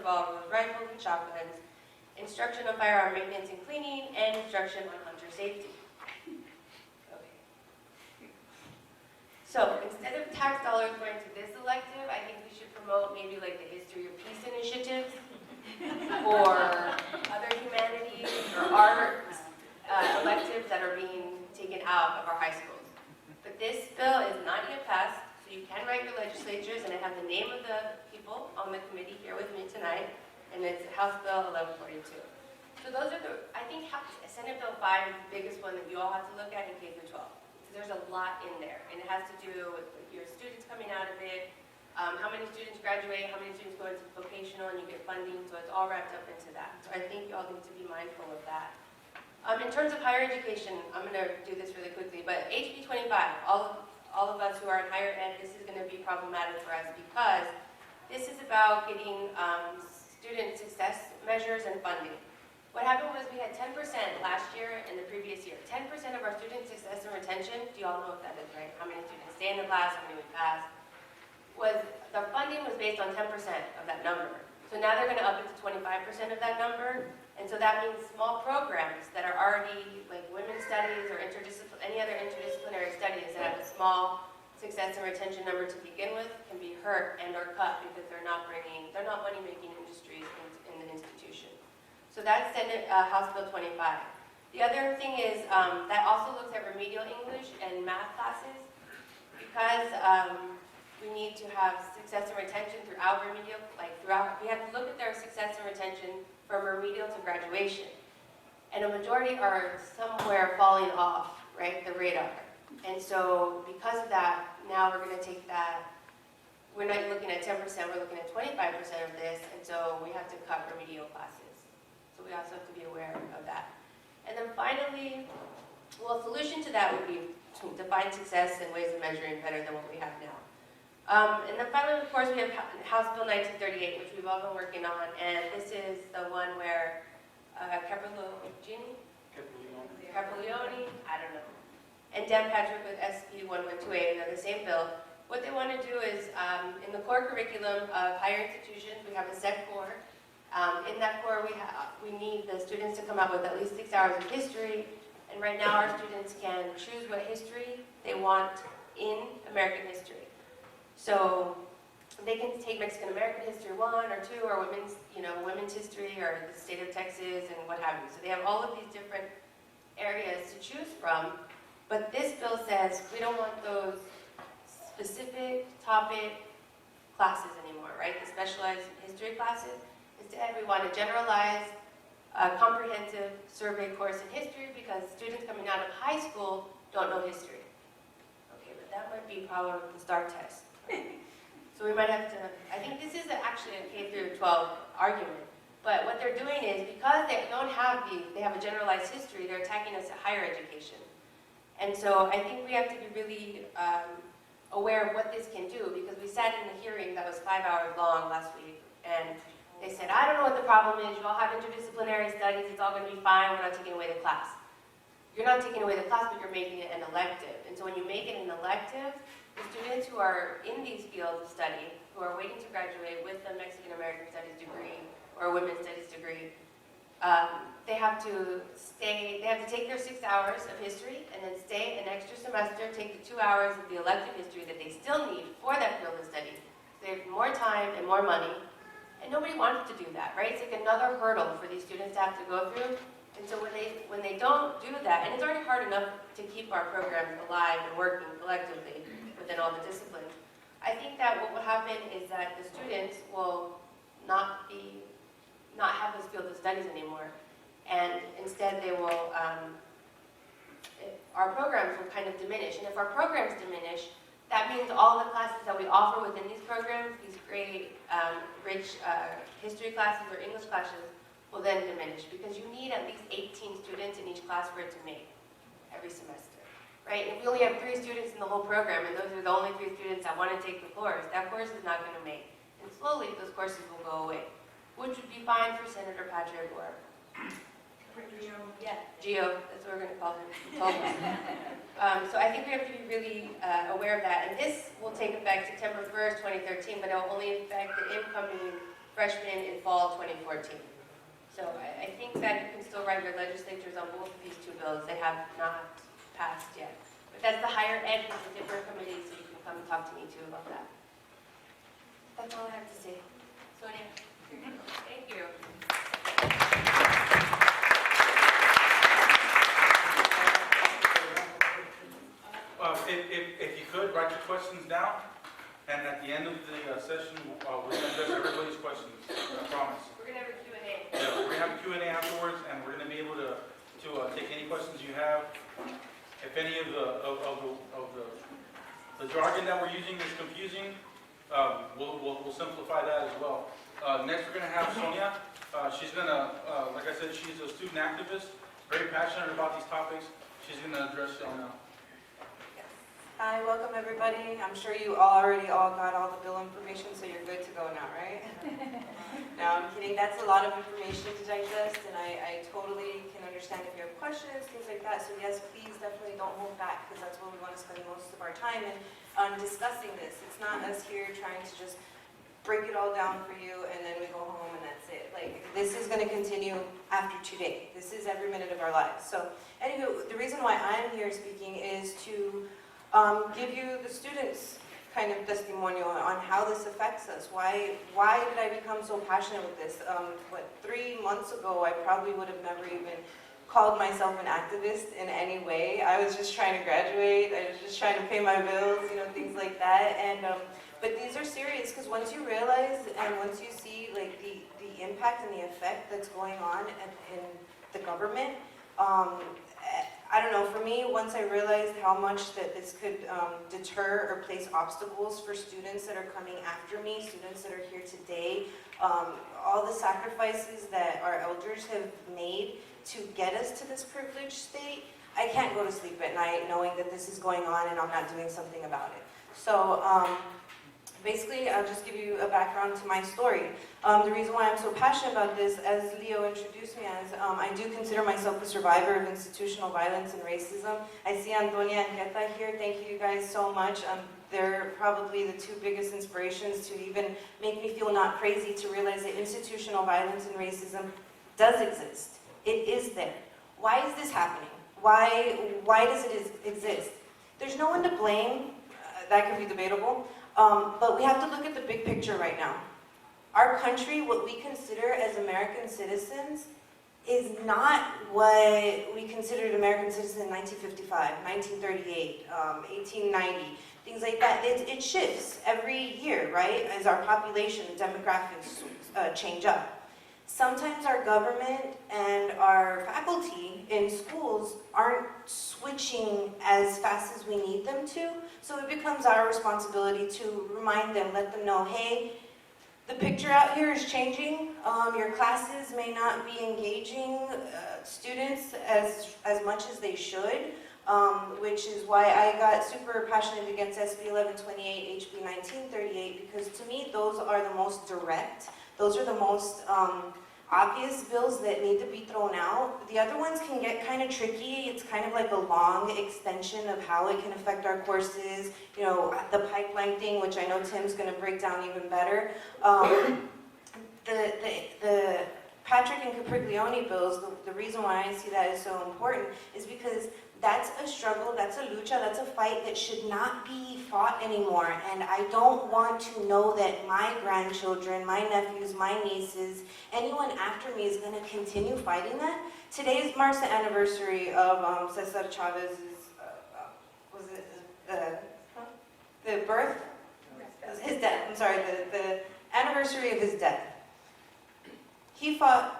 revolvers, rifles, and shotguns, instruction on firearm maintenance and cleaning, and instruction on hunter safety. Okay. So instead of tax dollars going to this elective, I think we should promote maybe like the History of Peace initiatives, or other humanities or art electives that are being taken out of our high schools. But this bill is not yet passed, so you can write your legislatures, and I have the name of the people on the committee here with me tonight, and it's House Bill 1142. So those are I think Senate Bill 5 is the biggest one that you all have to look at in K through 12. So there's a lot in there, and it has to do with your students coming out of it, how many students graduate, how many students go into vocational, and you get funding, so it's all wrapped up into that. So I think you all need to be mindful of that. In terms of higher education, I'm going to do this really quickly, but HB 25, all of us who are in higher ed, this is going to be problematic for us because this is about getting student success measures and funding. What happened was we had 10% last year and the previous year. 10% of our student success and retention, do you all know what that is, right? How many students stay in the class, how many we pass, the funding was based on 10% of that number. So now they're going to up it to 25% of that number. And so that means small programs that are already like women's studies or any other interdisciplinary studies that have a small success and retention number to begin with can be hurt and or cut because they're not money-making industries in the institution. So that's House Bill 25. The other thing is that also looks at remedial English and math classes because we need to have success and retention throughout remedial, we have to look at their success and retention from remedial to graduation. And a majority are somewhere falling off, right, the radar. And so because of that, now we're going to take that, we're not looking at 10%, we're looking at 25% of this, and so we have to cut remedial classes. So we also have to be aware of that. And then finally, well, a solution to that would be to define success and ways of measuring better than what we have now. And then finally, of course, we have House Bill 1938, which we've all been working on, and this is the one where Capriglione, I don't know, and Dan Patrick with SB 1128, they're the same bill. What they want to do is, in the core curriculum of higher institutions, we have a set core. In that core, we need the students to come out with at least 6 hours of history, and right now our students can choose what history they want in American history. So they can take Mexican American History 1 or 2 or women's history or the state of Texas and what have you. So they have all of these different areas to choose from. But this bill says we don't want those specific topic classes anymore, right? The specialized history classes. Instead, we want a generalized, comprehensive survey course in history because students coming out of high school don't know history. Okay, but that might be a problem with the STAR test. So we might have to, I think this is actually a K through 12 argument, but what they're doing is because they have a generalized history, they're attacking us at higher education. And so I think we have to be really aware of what this can do because we sat in a hearing that was 5 hours long last week and they said, I don't know what the problem is, you all have interdisciplinary studies, it's all going to be fine, we're not taking away the class. You're not taking away the class, but you're making it an elective. And so when you make it an elective, the students who are in these fields of study, who are waiting to graduate with a Mexican American Studies degree or a Women's Studies degree, they have to take their 6 hours of history and then stay an extra semester, take the 2 hours of the elective history that they still need for that field of study. So they have more time and more money, and nobody wants to do that, right? It's like another hurdle for these students to have to go through. And so when they don't do that, and it's already hard enough to keep our programs alive and working collectively within all the disciplines, I think that what will happen is that the students will not have those fields of studies anymore, and instead they will, our programs will kind of diminish. And if our programs diminish, that means all the classes that we offer within these programs, these great, rich history classes or English classes, will then diminish because you need at least 18 students in each class for it to make every semester, right? If we only have 3 students in the whole program and those are the only 3 students that want to take the course, that course is not going to make. And slowly those courses will go away, which would be fine for Senator Patrick or Geo, that's what we're going to call him. So I think we have to be really aware of that. And this will take effect September 1st, 2013, but it will only affect the incoming freshmen in fall 2014. So I think that you can still write your legislatures on both of these two bills. They have not passed yet. But that's the higher ed, it's a different committee, so you can come and talk to me too about that. That's all I have to say. Sonia? Thank you. If you could, write your questions down, and at the end of the session, we're going to address everybody's questions, I promise. We're going to have a Q&A. Yeah, we're going to have a Q&A afterwards, and we're going to be able to take any questions you have. If any of the jargon that we're using is confusing, we'll simplify that as well. Next, we're going to have Sonia. She's going to, like I said, she's a student activist, very passionate about these topics. She's going to address y'all now. Hi, welcome everybody. I'm sure you already got all the bill information, so you're good to go now, right? No, I'm kidding. That's a lot of information to digest, and I totally can understand if you have questions, things like that. So yes, please definitely don't hold back, because that's what we want to spend most of our time in on discussing this. It's not us here trying to just break it all down for you, and then we go home and that's it. Like, this is going to continue after today. This is every minute of our lives. So anyway, the reason why I'm here speaking is to give you the students' kind of testimonial on how this affects us. Why did I become so passionate with this? 3 months ago, I probably would have never even called myself an activist in any way. I was just trying to graduate. I was just trying to pay my bills, things like that. And but these are serious, because once you realize and once you see like the impact and the effect that's going on in the government, I don't know, for me, once I realized how much that this could deter or place obstacles for students that are coming after me, students that are here today, all the sacrifices that our elders have made to get us to this privileged state, I can't go to sleep at night knowing that this is going on and I'm not doing something about it. So basically, I'll just give you a background to my story. The reason why I'm so passionate about this, as Leo introduced me as, I do consider myself a survivor of institutional violence and racism. I see Antonia and Keta here. Thank you guys so much. They're probably the two biggest inspirations to even make me feel not crazy to realize that institutional violence and racism does exist. It is there. Why is this happening? Why does it exist? There's no one to blame. That could be debatable. But we have to look at the big picture right now. Our country, what we consider as American citizens, is not what we considered American citizens in 1955, 1938, 1890, things like that. It shifts every year, right? As our population and demographics change up. Sometimes our government and our faculty in schools aren't switching as fast as we need them to, so it becomes our responsibility to remind them, let them know, hey, the picture out here is changing. Your classes may not be engaging students as much as they should, which is why I got super passionate against SB 1128, HB 1938, because to me those are the most direct. Those are the most obvious bills that need to be thrown out. The other ones can get kind of tricky. It's kind of like a long extension of how it can affect our courses. The pipeline thing, which I know Tim's going to break down even better. The Patrick and Capriglione bills, the reason why I see that is so important is because that's a struggle, that's a lucha, that's a fight that should not be fought anymore. And I don't want to know that my grandchildren, my nephews, my nieces, anyone after me is going to continue fighting that. Today marks the anniversary of Cesar Chavez's, the birth? His death, I'm sorry, the anniversary of his death. He fought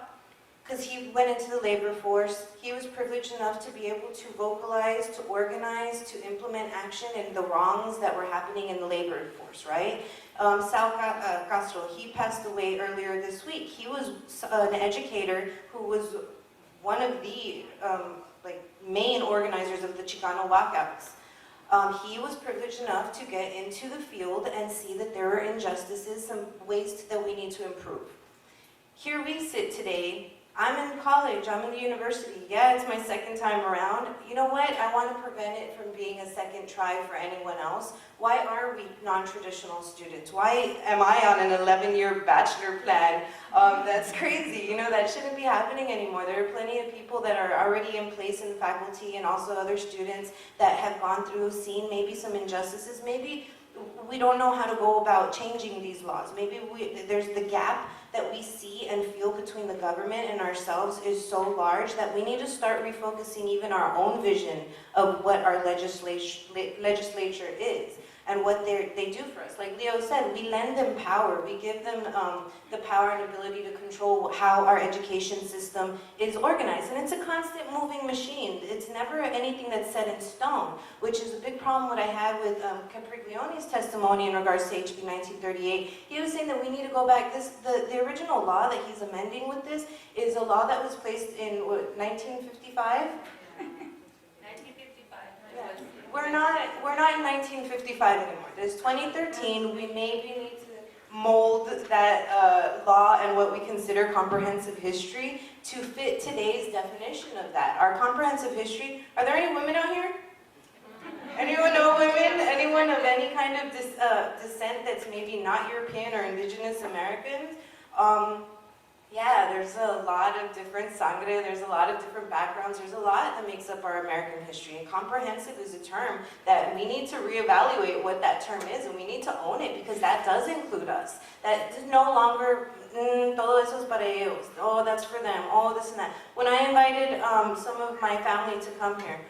because he went into the labor force. He was privileged enough to be able to vocalize, to organize, to implement action in the wrongs that were happening in the labor force, right? Sal Castro, he passed away earlier this week. He was an educator who was one of the main organizers of the Chicano walkouts. He was privileged enough to get into the field and see that there are injustices, some ways that we need to improve. Here we sit today, I'm in college, I'm in the university. Yeah, it's my second time around. You know what? I want to prevent it from being a second try for anyone else. Why are we non-traditional students? Why am I on an 11-year bachelor plan? That's crazy. You know, that shouldn't be happening anymore. There are plenty of people that are already in place in the faculty and also other students that have gone through, seen maybe some injustices. Maybe we don't know how to go about changing these laws. Maybe there's the gap that we see and feel between the government and ourselves is so large that we need to start refocusing even our own vision of what our legislature is and what they do for us. Like Leo said, we lend them power. We give them the power and ability to control how our education system is organized. And it's a constant moving machine. It's never anything that's set in stone, which is a big problem what I had with Capriglione's testimony in regards to HB 1938. He was saying that we need to go back. The original law that he's amending with this is a law that was placed in, what, 1955? 1955. Yeah. We're not in 1955 anymore. There's 2013. We maybe need to mold that law and what we consider comprehensive history to fit today's definition of that. Our comprehensive history, are there any women out here? Anyone know women? Anyone of any kind of descent that's maybe not European or indigenous Americans? Yeah, there's a lot of different sangre, there's a lot of different backgrounds, there's a lot that makes up our American history. And comprehensive is a term that we need to reevaluate what that term is, and we need to own it because that does include us. That is no longer, todo eso es para ellos, oh, that's for them, oh, this and that. When I invited some of my family to come here,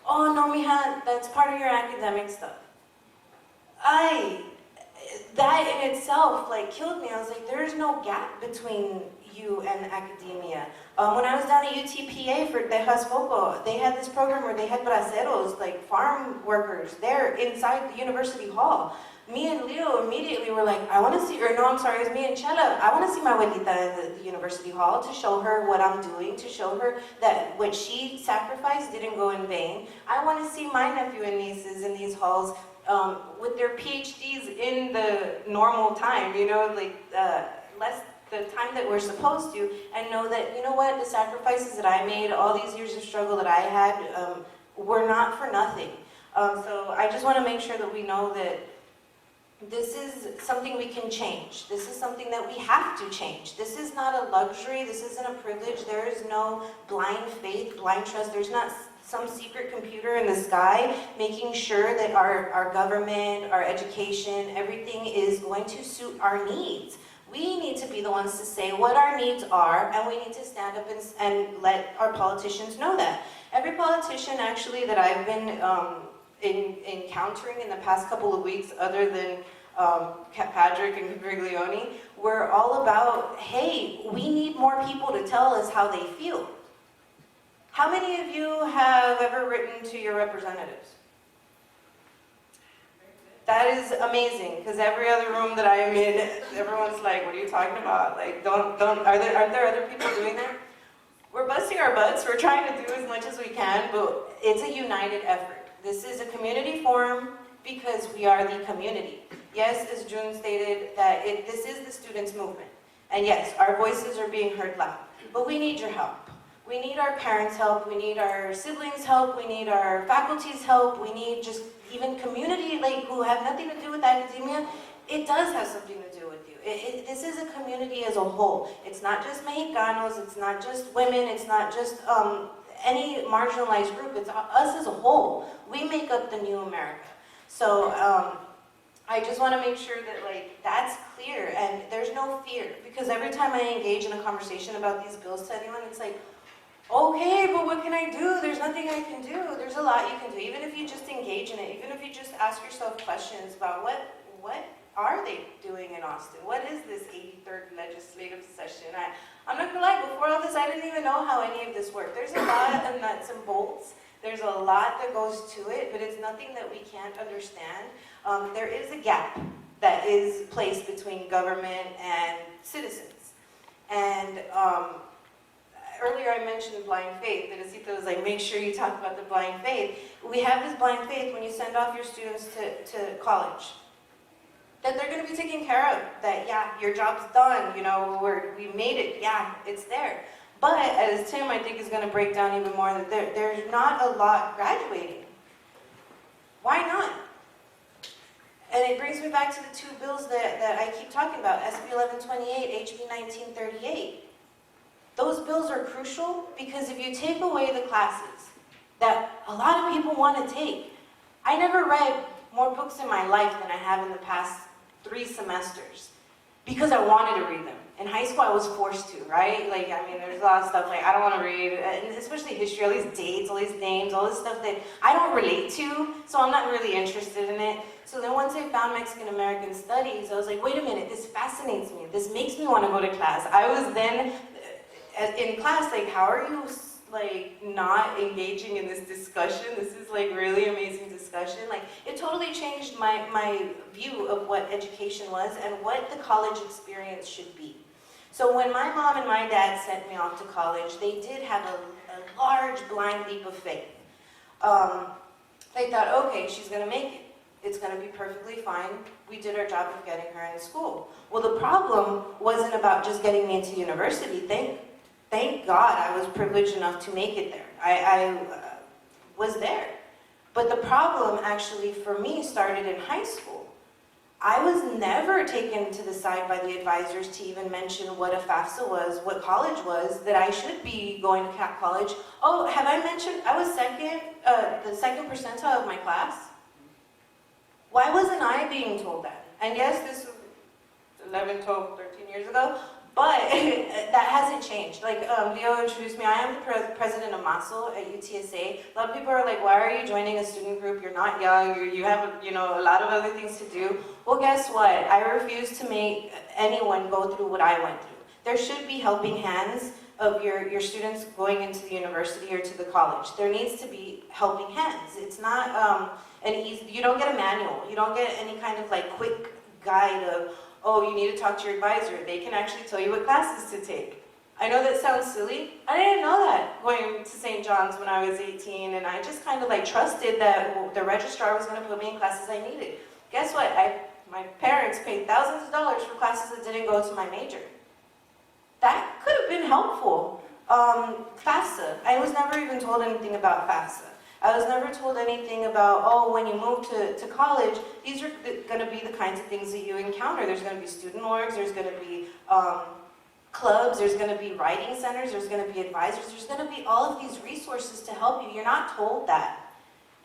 oh, no, mija, that's part of your academic stuff. That in itself, like, killed me. I was like, there's no gap between you and academia. When I was down at UTPA for Tejas Foco, they had this program where they had braceros, like farm workers, there inside the University Hall. Me and Leo immediately were like, I want to see, or no, I'm sorry, it was me and Chela. I want to see my abuelita in the University Hall to show her what I'm doing, to show her that what she sacrificed didn't go in vain. I want to see my nephew and nieces in these halls with their PhDs in the normal time, you know, like less the time that we're supposed to, and know that, you know what, the sacrifices that I made, all these years of struggle that I had, were not for nothing. So I just want to make sure that we know that this is something we can change. This is something that we have to change. This is not a luxury. This isn't a privilege. There is no blind faith, blind trust. There's not some secret computer in the sky making sure that our government, our education, everything is going to suit our needs. We need to be the ones to say what our needs are, and we need to stand up and let our politicians know that. Every politician, actually, that I've been encountering in the past couple of weeks, other than Patrick and Capriglione, we're all about, hey, we need more people to tell us how they feel. How many of you have ever written to your representatives? That is amazing, because every other room that I'm in, everyone's like, what are you talking about? Like, aren't there other people doing that? We're busting our butts, we're trying to do as much as we can, but it's a united effort. This is a community forum because we are the community. Yes, as June stated, that this is the students' movement. And yes, our voices are being heard loud, but we need your help. We need our parents' help, we need our siblings' help, we need our faculty's help, we need just even community, like, who have nothing to do with academia. It does have something to do with you. This is a community as a whole. It's not just Mexicanos, it's not just women, it's not just any marginalized group, it's us as a whole. We make up the new America. So I just want to make sure that, like, that's clear and there's no fear, because every time I engage in a conversation about these bills to anyone, it's like, okay, but what can I do? There's nothing I can do. There's a lot you can do. Even if you just engage in it, even if you just ask yourself questions about what are they doing in Austin? What is this 83rd legislative session? I'm not gonna lie, before all this, I didn't even know how any of this worked. There's a lot of nuts and bolts. There's a lot that goes to it, but it's nothing that we can't understand. There is a gap that is placed between government and citizens. And earlier I mentioned blind faith. Teresita was like, make sure you talk about the blind faith. We have this blind faith when you send off your students to college, that they're going to be taken care of, that, yeah, your job's done, you know, we made it, yeah, it's there. But as Tim, I think, is going to break down even more, that there's not a lot graduating. Why not? And it brings me back to the two bills that I keep talking about, SB 1128, HB 1938. Those bills are crucial because if you take away the classes that a lot of people want to take, I never read more books in my life than I have in the past 3 semesters because I wanted to read them. In high school, I was forced to, right? Like, I mean, there's a lot of stuff like I don't want to read, and especially history, all these dates, all these names, all this stuff that I don't relate to, so I'm not really interested in it. So then once I found Mexican American Studies, I was like, wait a minute, this fascinates me. This makes me want to go to class. I was then in class, like, how are you like not engaging in this discussion? This is like really amazing discussion. Like, it totally changed my view of what education was and what the college experience should be. So when my mom and my dad sent me off to college, they did have a large blind leap of faith. They thought, okay, she's going to make it. It's going to be perfectly fine. We did our job of getting her in school. Well, the problem wasn't about just getting me into university. Thank God I was privileged enough to make it there. I was there. But the problem actually for me started in high school. I was never taken to the side by the advisors to even mention what a FAFSA was, what college was, that I should be going to Cap College. Oh, have I mentioned I was the second percentile of my class? Why wasn't I being told that? And yes, this was 11, 12, 13 years ago, but that hasn't changed. Like, Leo introduced me. I am the president of MASL at UTSA. A lot of people are like, why are you joining a student group? You're not young. You have, a lot of other things to do. Well, guess what? I refuse to make anyone go through what I went through. There should be helping hands of your students going into the university or to the college. There needs to be helping hands. It's not you don't get a manual. You don't get any kind of like quick guide of, oh, you need to talk to your advisor. They can actually tell you what classes to take. I know that sounds silly. I didn't know that going to St. John's when I was 18, and I just kind of like trusted that the registrar was going to put me in classes I needed. Guess what? My parents paid thousands of dollars for classes that didn't go to my major. That could have been helpful. FAFSA. I was never even told anything about FAFSA. I was never told anything about, oh, when you move to college, these are going to be the kinds of things that you encounter. There's going to be student orgs, there's going to be clubs, there's going to be writing centers, there's going to be advisors, there's going to be all of these resources to help you. You're not told that.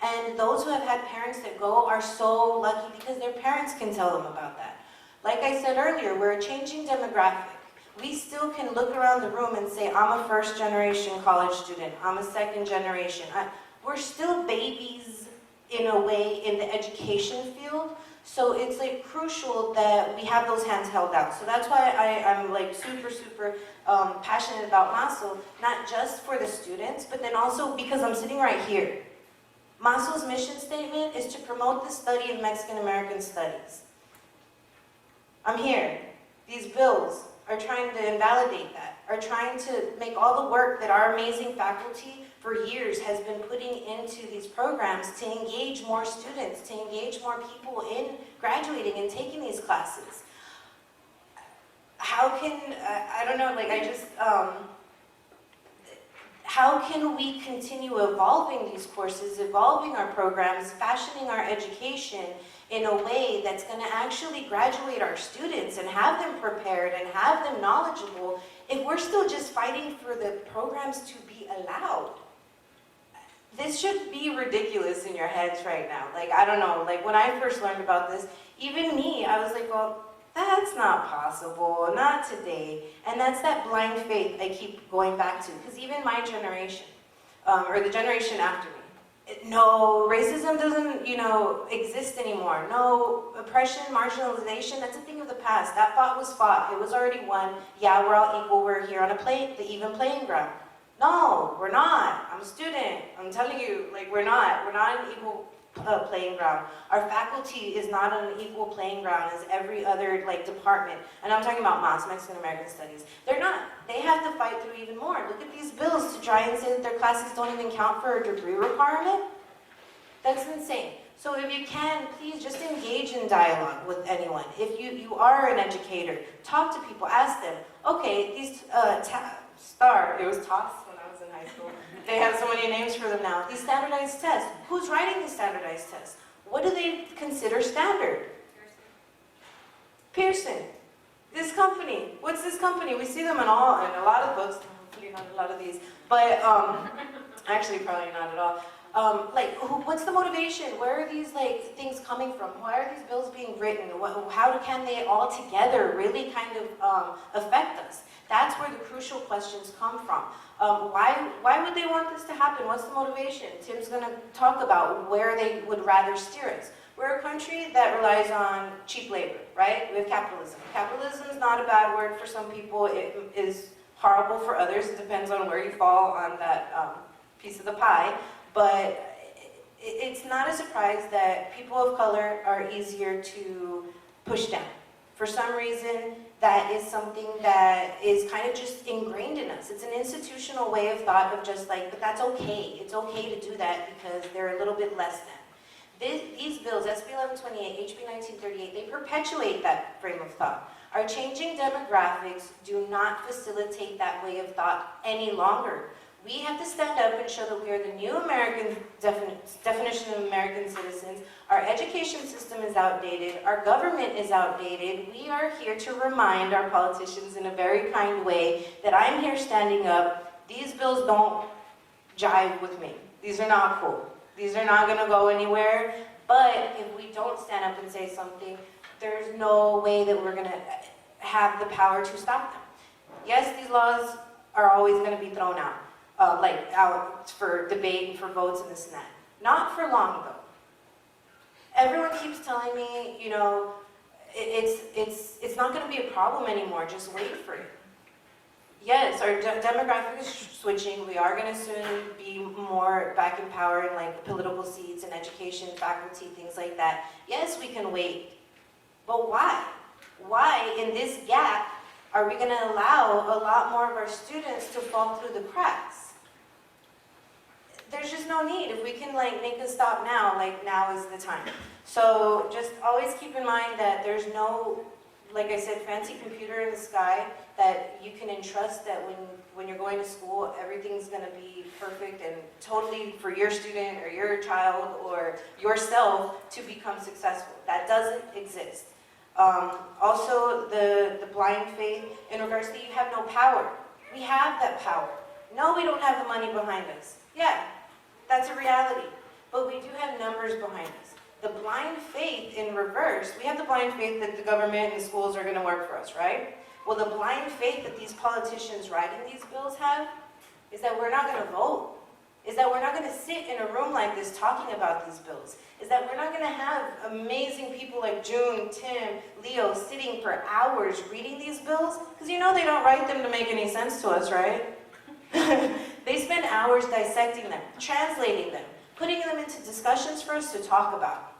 And those who have had parents that go are so lucky because their parents can tell them about that. Like I said earlier, we're a changing demographic. We still can look around the room and say, I'm a first-generation college student, I'm a second generation. We're still babies in a way in the education field, so it's like crucial that we have those hands held out. So that's why I'm like super passionate about MASL, not just for the students, but then also because I'm sitting right here. MASL's mission statement is to promote the study of Mexican American studies. I'm here. These bills are trying to invalidate that, are trying to make all the work that our amazing faculty for years has been putting into these programs to engage more students, to engage more people in graduating and taking these classes. How can, I don't know, like how can we continue evolving these courses, evolving our programs, fashioning our education in a way that's going to actually graduate our students and have them prepared and have them knowledgeable if we're still just fighting for the programs to be allowed? This should be ridiculous in your heads right now. Like, I don't know, like when I first learned about this, even me, I was like, well, that's not possible, not today. And that's that blind faith I keep going back to, because even my generation, or the generation after me, no, racism doesn't, exist anymore. No, oppression, marginalization, that's a thing of the past. That fought was fought. It was already won. Yeah, we're all equal. We're here on the even playing ground. No, we're not. I'm a student. I'm telling you, like, we're not. We're not an equal playing ground. Our faculty is not on an equal playing ground as every other, department. And I'm talking about MAS, Mexican American Studies. They're not. They have to fight through even more. Look at these bills to try and say that their classes don't even count for a degree requirement. That's insane. So if you can, please just engage in dialogue with anyone. If you are an educator, talk to people, ask them, okay, these STAR, it was TOS when I was in high school. They have so many names for them now. These standardized tests. Who's writing these standardized tests? What do they consider standard? Pearson. This company. What's this company? We see them in a lot of books. Hopefully not a lot of these. But actually probably not at all. What's the motivation? Where are these things coming from? Why are these bills being written? How can they all together really kind of affect us? That's where the crucial questions come from. Why would they want this to happen? What's the motivation? Tim's going to talk about where they would rather steer us. We're a country that relies on cheap labor, right? We have capitalism. Capitalism is not a bad word for some people. It is horrible for others. It depends on where you fall on that piece of the pie. But it's not a surprise that people of color are easier to push down. For some reason, that is something that is kind of just ingrained in us. It's an institutional way of thought of just but that's okay. It's okay to do that because they're a little bit less than. These bills, SB 1128, HB 1938, they perpetuate that frame of thought. Our changing demographics do not facilitate that way of thought any longer. We have to stand up and show that we are the new American definition of American citizens. Our education system is outdated. Our government is outdated. We are here to remind our politicians in a very kind way that I'm here standing up. These bills don't jive with me. These are not cool. These are not going to go anywhere. But if we don't stand up and say something, there's no way that we're going to have the power to stop them. Yes, these laws are always going to be thrown out. Out for debate and for votes and this and that. Not for long, though. Everyone keeps telling me, it's not going to be a problem anymore. Just wait for it. Yes, our demographic is switching. We are going to soon be more back in power in political seats and education, faculty, things like that. Yes, we can wait. But why? Why, in this gap, are we going to allow a lot more of our students to fall through the cracks? There's just no need. If we can make a stop now, now is the time. So just always keep in mind that there's no, like I said, fancy computer in the sky that you can entrust that when you're going to school, everything's going to be perfect and totally for your student or your child or yourself to become successful. That doesn't exist. Also, the blind faith in regards to you have no power. We have that power. No, we don't have the money behind us. Yeah, that's a reality. But we do have numbers behind us. The blind faith in reverse, we have the blind faith that the government and schools are going to work for us, right? Well, the blind faith that these politicians writing these bills have is that we're not going to vote. Is that we're not going to sit in a room like this talking about these bills. Is that we're not going to have amazing people like June, Tim, Leo sitting for hours reading these bills. Because they don't write them to make any sense to us, right? They spend hours dissecting them, translating them, putting them into discussions for us to talk about.